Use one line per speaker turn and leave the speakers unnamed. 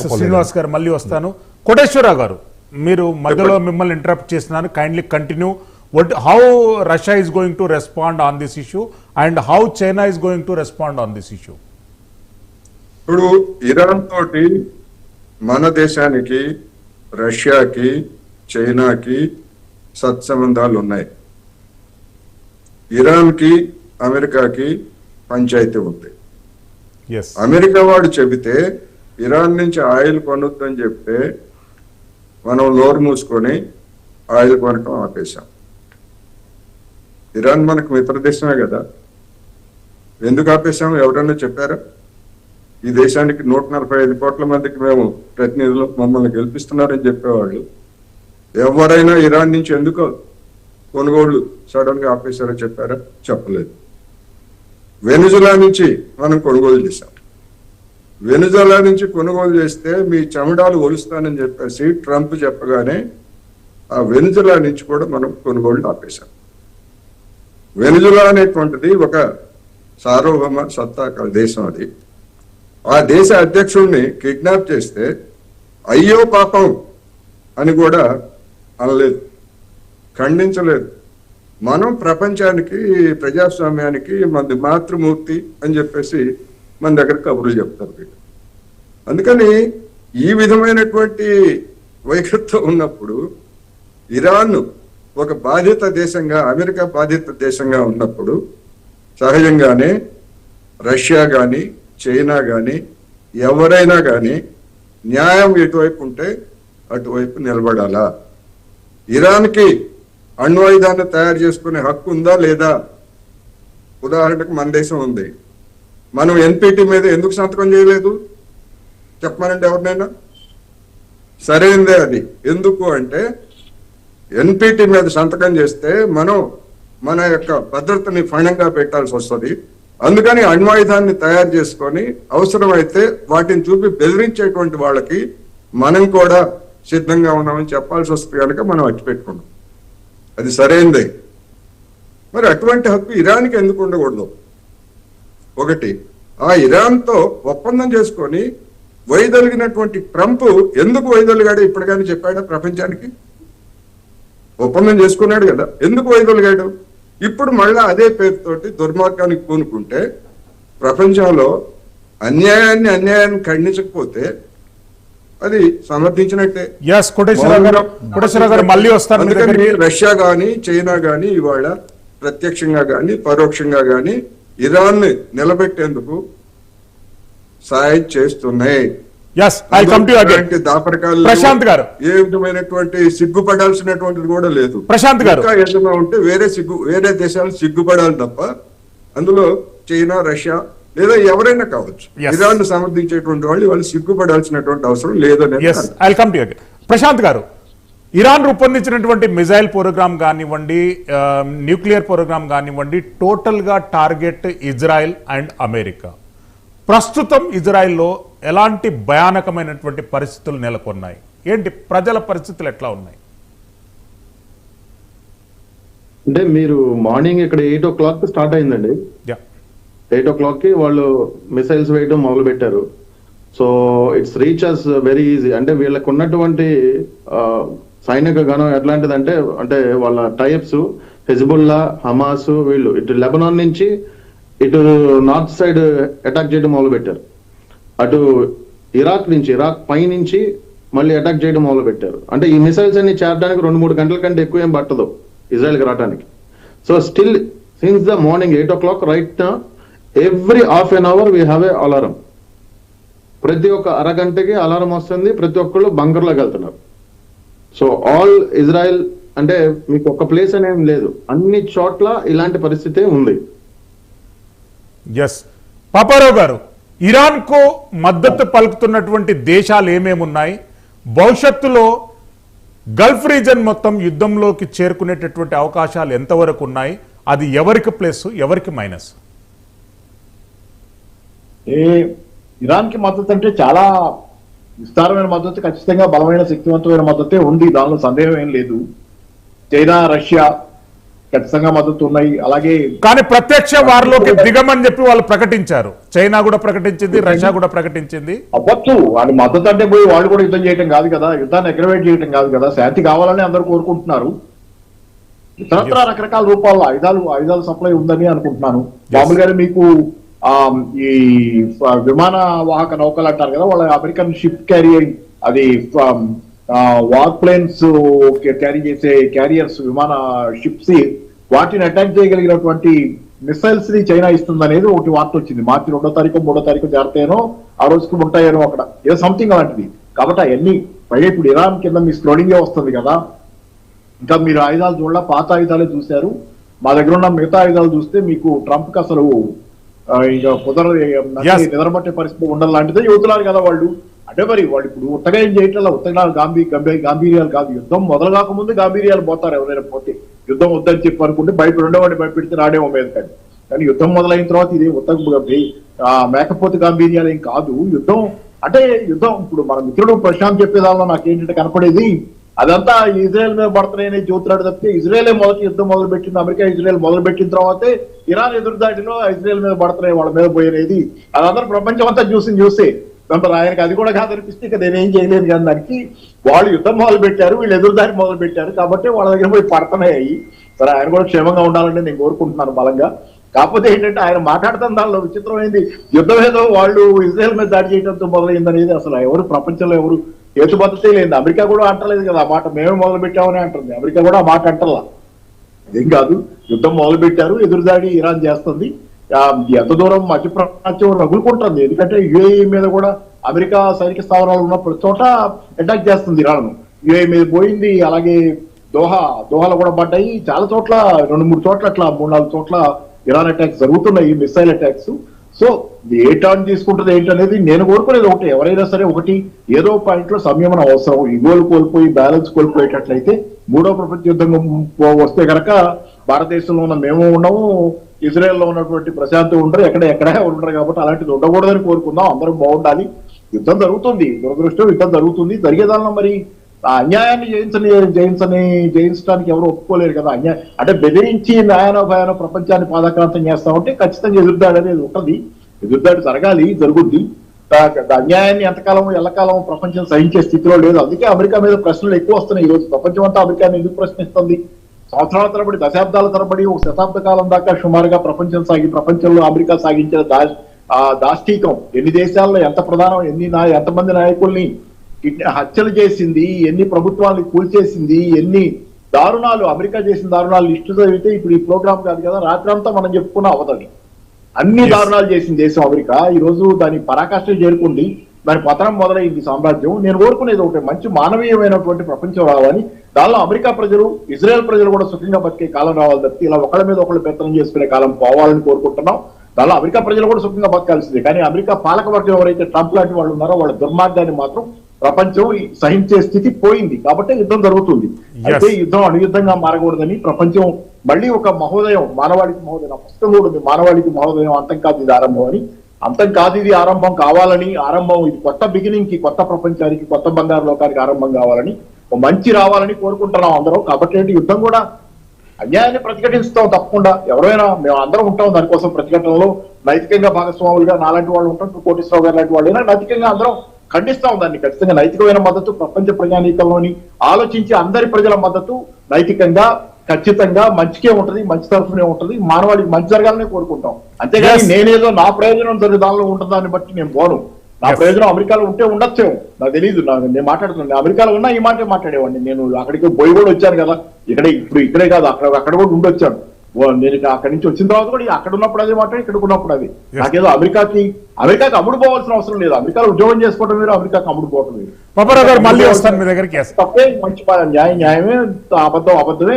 శ్రీనివాస్ గారు మళ్ళీ వస్తాను. కోటేశ్వరరావు గారు, మీరు మధ్యలో మిమ్మల్ని ఇంటరప్ట్ చేస్తున్నాను. Kindly continue. How Russia is going to respond on this issue and how China is going to respond on this issue?
ఇప్పుడు ఇరాన్ తోటి మన దేశానికి, రష్యాకి, చైనాకి సత్సంబంధాలు ఉన్నాయి. ఇరాన్కి అమెరికాకి పంచాయతీ ఉంది. అమెరికా వాడు చెబితే ఇరాన్ నుంచి ఆయిల్ కొనొద్దని చెప్తే మనం నోరు మూసుకొని ఆయిల్ కొనటం ఆపేశాం. ఇరాన్ మనకు మిత్ర దేశమే కదా, ఎందుకు ఆపేశాం? ఎవరన్నా చెప్పారా? ఈ దేశానికి 145 కోట్ల మందికి మేము ప్రతినిధులు, మమ్మల్ని గెలిపిస్తున్నారని చెప్పేవాళ్ళు ఎవరైనా ఇరాన్ నుంచి ఎందుకు కొనుగోళ్లు సడన్ గా ఆపేశారో చెప్పారా? చెప్పలేదు. వెనిజులా నుంచి మనం కొనుగోలు చేశాం. వెనిజులా నుంచి కొనుగోలు చేస్తే మీ చెమడాలు ఒలుస్తానని చెప్పేసి ట్రంప్ చెప్పగానే ఆ వెనిజులా నుంచి కూడా మనం కొనుగోళ్లు ఆపేశాం. వెనిజులా అనేటువంటిది ఒక సార్వభౌమ సత్తా దేశం. అది ఆ దేశ అధ్యక్షుడిని కిడ్నాప్ చేస్తే అయ్యో పాపం అని కూడా అనలేదు, ఖండించలేదు. మనం ప్రపంచానికి, ప్రజాస్వామ్యానికి మనది మాతృమూర్తి అని చెప్పేసి మన దగ్గర కబుర్లు చెప్తారు వీళ్ళు. అందుకని ఈ విధమైనటువంటి వైఖరితో ఉన్నప్పుడు ఇరాన్ ఒక బాధిత దేశంగా, అమెరికా బాధిత దేశంగా ఉన్నప్పుడు సహజంగానే రష్యా కానీ, చైనా కానీ, ఎవరైనా కానీ న్యాయం ఎటువైపు ఉంటే అటువైపు నిలబడాలా. ఇరాన్కి అణ్వాయుధాన్ని తయారు చేసుకునే హక్కు ఉందా లేదా? ఉదాహరణకు మన దేశం ఉంది, మనం ఎన్పిటి మీద ఎందుకు సంతకం చేయలేదు చెప్పమనండి ఎవరినైనా. సరైందే అది. ఎందుకు అంటే ఎన్పిటి మీద సంతకం చేస్తే మనం మన యొక్క భద్రతని ఫణంగా పెట్టాల్సి వస్తుంది. అందుకని అణ్వాయుధాన్ని తయారు చేసుకొని అవసరమైతే వాటిని చూపి బెదిరించేటువంటి వాళ్ళకి మనం కూడా సిద్ధంగా ఉన్నామని చెప్పాల్సి వస్తుంది కనుక మనం అట్టి పెట్టుకున్నాం. అది సరైందే. మరి అటువంటి హక్కు ఇరాన్కి ఎందుకు ఉండకూడదు? ఒకటి, ఆ ఇరాన్తో ఒప్పందం చేసుకొని వైదొలిగినటువంటి ట్రంప్ ఎందుకు వైదొలిగాడు ఇప్పుడు కానీ చెప్పాడా ప్రపంచానికి? ఒప్పందం చేసుకున్నాడు కదా, ఎందుకు వైదొలిగాడు? ఇప్పుడు మళ్ళా అదే పేరుతోటి దుర్మార్గానికి పూనుకుంటే ప్రపంచంలో అన్యాయాన్ని ఖండించకపోతే అది సమర్థించినట్టే. అందుకని రష్యా గాని, చైనా గాని ఇవాళ ప్రత్యక్షంగా గాని, పరోక్షంగా గాని ఇరాన్ ని నిలబెట్టేందుకు సాయం చేస్తున్నాయి.
ప్రశాంత్ గారు,
ఏ విధమైనటువంటి సిగ్గుపడాల్సినటువంటిది కూడా లేదు.
ప్రశాంత్ గారు,
ఏదైనా ఉంటే వేరే దేశాలు సిగ్గుపడాలి తప్ప అందులో చైనా, రష్యా లేదా ఎవరైనా కావచ్చు, ఇరాన్ సమర్థించేటువంటి వాళ్ళు సిగ్గుపడాల్సినటువంటి అవసరం లేదని.
ప్రశాంత్ గారు, ఇరాన్ రూపొందించినటువంటి మిజైల్ ప్రోగ్రామ్ కానివ్వండి, న్యూక్లియర్ ప్రోగ్రామ్ కానివ్వండి, టోటల్ గా టార్గెట్ ఇజ్రాయెల్ అండ్ అమెరికా. ప్రస్తుతం ఇజ్రాయెల్లో ఎలాంటి భయానకమైనటువంటి పరిస్థితులు నెలకొన్నాయి? ఏంటి ప్రజల పరిస్థితులు ఎట్లా ఉన్నాయి?
అంటే మీరు మార్నింగ్ ఇక్కడ 8 o'clock స్టార్ట్ అయిందండి. 8 o'clock కి వాళ్ళు మిసైల్స్ వేయడం మొదలు పెట్టారు. So it's reach us very easy. అంటే వీళ్ళకు ఉన్నటువంటి సైనిక గణం ఎట్లాంటిదంటే, అంటే వాళ్ళ టైప్స్ హెజ్బుల్లా, హమాస్, వీళ్ళు ఇటు లెబనాన్ నుంచి ఇటు నార్త్ సైడ్ అటాక్ చేయడం మొదలు పెట్టారు. అటు ఇరాక్ పై నుంచి మళ్ళీ అటాక్ చేయడం మొదలు పెట్టారు. అంటే ఈ మిసైల్స్ అన్ని చేరడానికి 2-3 గంటల కంటే ఎక్కువ ఏం పట్టదు ఇజ్రాయెల్కి రావడానికి. So still since the morning 8 o'clock right నా every half an hour we have a alarm. ప్రతి ఒక్క అరగంటకి అలారం వస్తుంది. ప్రతి ఒక్కళ్ళు బంకర్లోకి వెళ్తున్నారు. సో ఆల్ ఇజ్రాయెల్ అంటే మీకు ఒక ప్లేస్ అనేం లేదు, అన్ని చోట్ల ఇలాంటి పరిస్థితి ఉంది.
పాపారావు గారు, ఇరాన్ కు మద్దతు పలుకుతున్నటువంటి దేశాలు ఏమేమి ఉన్నాయి? భవిష్యత్తులో గల్ఫ్ రీజన్ మొత్తం యుద్ధంలోకి చేరుకునేటటువంటి అవకాశాలు ఎంతవరకు ఉన్నాయి? అది ఎవరికి ప్లస్, ఎవరికి మైనస్?
ఇరాన్ కి మద్దతు అంటే చాలా విస్తారమైన మద్దతు, ఖచ్చితంగా బలమైన శక్తివంతమైన మద్దతే ఉంది, దానిలో సందేహం ఏం లేదు. చైనా, రష్యా ఖచ్చితంగా మద్దతు ఉన్నాయి. అలాగే
కానీ ప్రత్యక్ష వారిలోకి దిగమని చెప్పి వాళ్ళు ప్రకటించారు. చైనా కూడా ప్రకటించింది, రష్యా కూడా ప్రకటించింది.
అవ్వచ్చు వాళ్ళు మద్దతు అంటే పోయి వాళ్ళు కూడా యుద్ధం చేయడం కాదు కదా, యుద్ధాన్ని అగ్రవేట్ చేయడం కాదు కదా, శాంతి కావాలని అందరూ కోరుకుంటున్నారు. ఇతరత్ర రకరకాల రూపాల్లో ఆయుధాలు సప్లై ఉందని అనుకుంటున్నాను. మామూలుగానే మీకు ఈ విమాన వాహక నౌకలు అంటారు కదా, వాళ్ళ అమెరికన్ షిప్ క్యారియర్ అది వార్ ప్లేన్స్ క్యారీ చేసే క్యారియర్స్ విమాన షిప్స్ వాటిని అటాక్ చేయగలిగినటువంటి మిసైల్స్ ని చైనా ఇస్తుంది అనేది ఒకటి వార్త వచ్చింది. మార్చి 2వ తారీఖు 3వ తారీఖు జాగ్రత్తనో ఆ రోజుకి ఉంటాయేనో అక్కడ ఏదో సంథింగ్ అలాంటిది. కాబట్టి అవన్నీ పైగా ఇప్పుడు ఇరాన్ కింద మీ స్లోడింగే వస్తుంది కదా, ఇంకా మీరు ఆయుధాలు చూడాల, పాత ఆయుధాలే చూశారు. మా దగ్గర ఉన్న మిగతా ఆయుధాలు చూస్తే మీకు ట్రంప్ కి అసలు ఇక నిద్రపట్టే పరిస్థితి ఉండదు లాంటిదే చెబుతున్నారు కదా వాళ్ళు. అంటే మరి వాళ్ళు ఇప్పుడు ఉత్తగా ఏం చేయట్లా, ఉత్తగా గాంభీర్యాలు కాదు. యుద్ధం మొదలు కాకముందు గాంభీర్యాలు పోతారు. ఎవరైనా పోతే యుద్ధం వద్దని చెప్పి అనుకుంటే బయట రెండోవాడిని భయపెడితే రాడేమో మీద కానీ యుద్ధం మొదలైన తర్వాత ఇది ఉత్తగా మేకపోతే గాంభీర్యాలు ఏం కాదు. యుద్ధం అంటే యుద్ధం ఇప్పుడు మన మిత్రుడు ప్రశాంత్ చెప్పేదాల్లో నాకేంటంటే కనపడేది అదంతా ఇజ్రాయెల్ మీద పడుతున్నాయని జ్యోతిరాడు తప్పితే ఇజ్రాయెల్ మొదటి యుద్ధం మొదలుపెట్టింది. అమెరికా ఇజ్రాయెల్ మొదలుపెట్టిన తర్వాతే ఇరాన్ ఎదురుదాడిలో ఇజ్రాయెల్ మీద పడుతున్నాయి, వాళ్ళ మీద పోయేది. అదందరూ ప్రపంచం అంతా చూసే మరి ఆయనకి అది కూడా కాదనిపిస్తే ఇక నేనేం చేయలేదు. కానీ దానికి వాళ్ళు యుద్ధం మొదలు పెట్టారు, వీళ్ళు ఎదురుదాడి మొదలు పెట్టారు కాబట్టి వాళ్ళ దగ్గర పోయి పడుతున్నాయి. సరే ఆయన కూడా క్షేమంగా ఉండాలని నేను కోరుకుంటున్నాను బలంగా. కాకపోతే ఏంటంటే ఆయన మాట్లాడుతున్న దానిలో విచిత్రమైంది యుద్ధం ఏదో వాళ్ళు ఇజ్రాయెల్ మీద దాడి చేయడంతో మొదలైంది అనేది అసలు ఎవరు ప్రపంచంలో ఎవరు హేతుబద్ధతే లేదు. అమెరికా కూడా అంటలేదు కదా ఆ మాట, మేమే మొదలు పెట్టామని అంటుంది. అమెరికా కూడా ఆ మాట అంటలా. అదేం కాదు, యుద్ధం మొదలు పెట్టారు, ఎదురుదాడి ఇరాన్ చేస్తుంది. ఎంత దూరం మధ్యప్రాచ్యం రగులుకుంటుంది. ఎందుకంటే యుఏఈ మీద కూడా అమెరికా సైనిక స్థావరాలు ఉన్న ప్రతి చోట అటాక్ చేస్తుంది ఇరాన్. యుఏఈ మీద పోయింది, అలాగే దోహాలో కూడా పడ్డాయి. చాలా చోట్ల 2-3 చోట్ల అట్లా 3-4 చోట్ల ఇరాన్ అటాక్స్ జరుగుతున్నాయి, మిసైల్ అటాక్స్. సో ఏ టర్న్ తీసుకుంటుంది ఏంటనేది నేను కోరుకునేది ఒకటి, ఎవరైనా సరే ఒకటి ఏదో పాయింట్ లో సంయమనం అవసరం. ఇగోలు కోల్పోయి బ్యాలెన్స్ కోల్పోయేటట్లయితే 3వ ప్రపంచ యుద్ధం వస్తే కనుక భారతదేశంలో ఉన్న మేము ఉండము, ఇజ్రాయెల్లో ఉన్నటువంటి ప్రశాంతం ఉండరు, ఎక్కడ ఉండరు. కాబట్టి అలాంటిది ఉండకూడదని కోరుకుందాం. అందరం బాగుండాలి. యుద్ధం జరుగుతుంది, దురదృష్టం యుద్ధం జరుగుతుంది. జరిగేదానిలో మరి ఆ అన్యాయాన్ని జయించడానికి ఎవరు ఒప్పుకోలేరు కదా. అంటే బెదిరించి న్యాయానోభయానో ప్రపంచాన్ని పాదాక్రాంతం చేస్తామంటే ఖచ్చితంగా ఎదురుదాడి అనేది ఉంటుంది. ఎదురుదాడి జరగాలి, జరుగుద్ది. అన్యాయాన్ని ఎంతకాలం ఎల్లకాలం ప్రపంచం సహించే స్థితిలో లేదు. అందుకే అమెరికా మీద ప్రశ్నలు ఎక్కువ వస్తున్నాయి. ఈ రోజు ప్రపంచం అంతా అమెరికాని ఎందుకు ప్రశ్నిస్తుంది? సంవత్సరాల తరబడి, దశాబ్దాల తరబడి, ఒక శతాబ్ద కాలం దాకా సుమారుగా ప్రపంచంలో అమెరికా సాగించిన దాష్టీకం ఎన్ని దేశాల్లో ఎంత ప్రధానం, ఎంతమంది నాయకుల్ని హత్యలు చేసింది, ఎన్ని ప్రభుత్వాలను కూల్చేసింది, ఎన్ని దారుణాలు అమెరికా చేసిన దారుణాలు లిస్టు చదివితే ఇప్పుడు ఈ ప్రోగ్రామ్ కాదు కదా, రాత్రంతా మనం చెప్పుకున్న అవదని అన్ని దారుణాలు చేసిన దేశం అమెరికా. ఈ రోజు దాని పరాకాష్ఠ చేరుకుంది, దాని పతనం మొదలైంది సామ్రాజ్యం. నేను కోరుకునేది ఒకటి, మంచి మానవీయమైనటువంటి ప్రపంచం రావాలి. దానిలో అమెరికా ప్రజలు, ఇజ్రాయెల్ ప్రజలు కూడా సుఖంగా బతికే కాలం రావాలి తప్పితే ఇలా ఒకళ్ళ మీద ఒకళ్ళు పెత్తనం చేసుకునే కాలం పోవాలని కోరుకుంటున్నాం. దానిలో అమెరికా ప్రజలు కూడా సుఖంగా బతకాల్సిందే. కానీ అమెరికా పాలకవర్గం ఎవరైతే ట్రంప్ లాంటి వాళ్ళు ఉన్నారో వాళ్ళ దుర్మార్గాన్ని మాత్రం ప్రపంచం సహించే స్థితి పోయింది. కాబట్టి యుద్ధం జరుగుతుంది. అయితే యుద్ధం అణుయుద్ధంగా మారకూడదని ప్రపంచం మళ్ళీ ఒక మహోదయం, మానవాళికి మహోదయం, పుస్తకం కూడా ఉంది, మానవాళికి మహోదయం, అంతం కాదు ఇది ఆరంభం అని. అంతం కాదు ఇది ఆరంభం కావాలని, ఆరంభం ఇది కొత్త బిగినింగ్ కి, కొత్త ప్రపంచానికి, కొత్త బంగారు లోకానికి ఆరంభం కావాలని, మంచి రావాలని కోరుకుంటున్నాం అందరం. కాబట్టి యుద్ధం కూడా అన్యాయాన్ని ప్రతిఘటిస్తాం తప్పకుండా. ఎవరైనా మేము అందరం ఉంటాం దానికోసం ప్రతిఘటనలో, నైతికంగా భాగస్వాములుగా నాలాంటి వాళ్ళు ఉంటాం, కోటేశ్వరరావు గారు లాంటి వాళ్ళు, నైతికంగా అందరం ఖండిస్తాం దాన్ని. ఖచ్చితంగా నైతికమైన మద్దతు ప్రపంచ ప్రజానీకంలోని ఆలోచించి అందరి ప్రజల మద్దతు నైతికంగా ఖచ్చితంగా మంచికే ఉంటది, మంచి తరఫునే ఉంటది, మానవాళికి మంచి జరగాలని కోరుకుంటాం. అంతేగాని నేనేదో నా ప్రయోజనం దానిలో ఉంటుందాన్ని బట్టి నేను పోను. నా ప్రయోజనం అమెరికాలో ఉంటే ఉండొచ్చేమో, నాకు తెలియదు. నేను మాట్లాడుతున్నాను, అమెరికాలో ఉన్నా ఈ మాట మాట్లాడేవాడిని. నేను అక్కడికి పోయి కూడా వచ్చాను కదా, ఇక్కడే కాదు అక్కడ కూడా ఉండొచ్చాను. నేను అక్కడి నుంచి వచ్చిన తర్వాత కూడా అక్కడ ఉన్నప్పుడు అదే మాట, ఇక్కడ ఉన్నప్పుడు అది. నాకేదో అమెరికాకి అమ్ముడు పోవాల్సిన అవసరం లేదు. అమెరికాలో ఉద్యోగం చేసుకోవడం మీరు, అమెరికాకి అమ్ముడు పోవడం మీరు.
మళ్ళీ వస్తాను మీ దగ్గరికి.
తప్పే, మంచి న్యాయమే, అబద్ధమే.